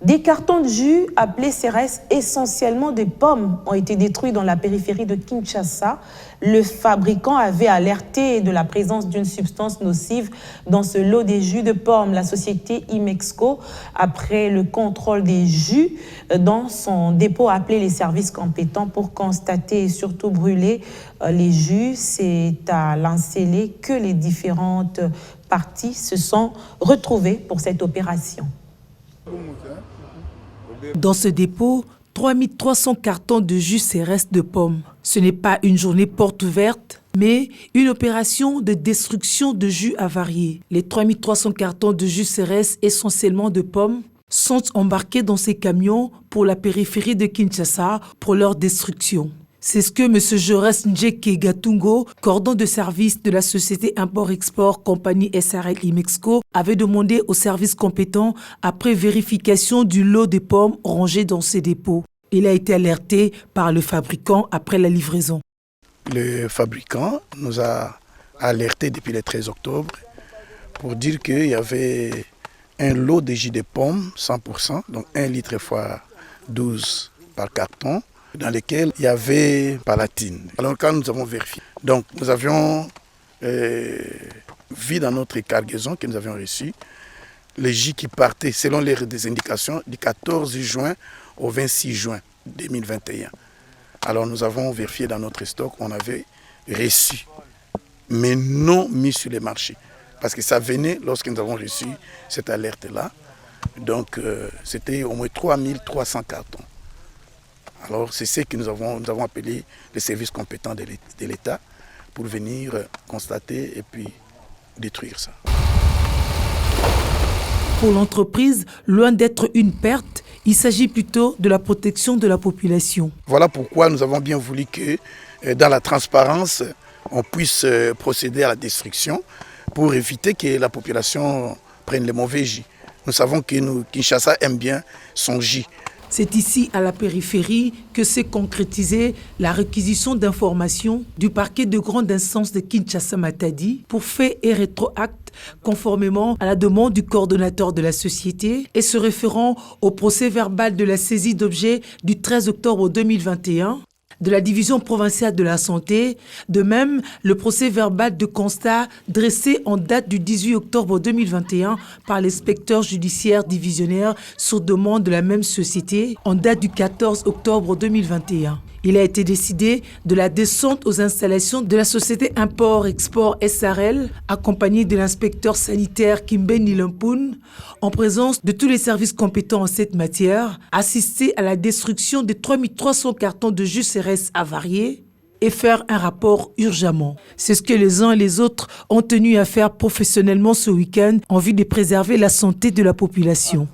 Des cartons de jus appelés CRS, essentiellement des pommes, ont été détruits dans la périphérie de Kinshasa. Le fabricant avait alerté de la présence d'une substance nocive dans ce lot des jus de pommes. La société Imexco, après le contrôle des jus dans son dépôt, a appelé les services compétents pour constater et surtout brûler les jus. C'est à Lansele que les différentes parties se sont retrouvées pour cette opération. Dans ce dépôt, 3300 cartons de jus CRS de pommes. Ce n'est pas une journée porte ouverte, mais une opération de destruction de jus avariés. Les 3300 cartons de jus CRS, essentiellement de pommes, sont embarqués dans ces camions pour la périphérie de Kinshasa pour leur destruction. C'est ce que M. Jaurès Njeke Gatungo, cordon de service de la société Import-Export Compagnie SRL Imexco, avait demandé aux services compétents après vérification du lot de pommes rangées dans ces dépôts. Il a été alerté par le fabricant après la livraison. Le fabricant nous a alertés depuis le 13 octobre pour dire qu'il y avait un lot de jus de pommes 100%, donc 1 litre fois 12 par carton, dans lesquels il y avait palatine. Alors quand nous avons vérifié, donc nous avions vu dans notre cargaison que nous avions reçu, les jus qui partaient selon les indications du 14 juin au 26 juin 2021. Alors nous avons vérifié dans notre stock, on avait reçu, mais non mis sur les marchés. Parce que ça venait lorsque nous avons reçu cette alerte-là. Donc c'était au moins 3300 cartons. Alors c'est ce que nous avons appelé les services compétents de l'État pour venir constater et puis détruire ça. Pour l'entreprise, loin d'être une perte, il s'agit plutôt de la protection de la population. Voilà pourquoi nous avons bien voulu que dans la transparence, on puisse procéder à la destruction pour éviter que la population prenne les mauvais jus. Nous savons que Kinshasa aime bien son jus. C'est ici, à la périphérie, que s'est concrétisée la réquisition d'informations du parquet de grande instance de Kinshasa-Matadi pour faits et rétroactes conformément à la demande du coordonnateur de la société et se référant au procès verbal de la saisie d'objets du 13 octobre 2021 de la division provinciale de la santé. De même, le procès verbal de constat dressé en date du 18 octobre 2021 par l'inspecteur judiciaire divisionnaire sur demande de la même société en date du 14 octobre 2021. Il a été décidé de la descente aux installations de la société Import-Export SRL, accompagné de l'inspecteur sanitaire Kimbeni Lampoun, en présence de tous les services compétents en cette matière, assister à la destruction des 3300 cartons de jus CRS avariés et faire un rapport urgemment. C'est ce que les uns et les autres ont tenu à faire professionnellement ce week-end en vue de préserver la santé de la population.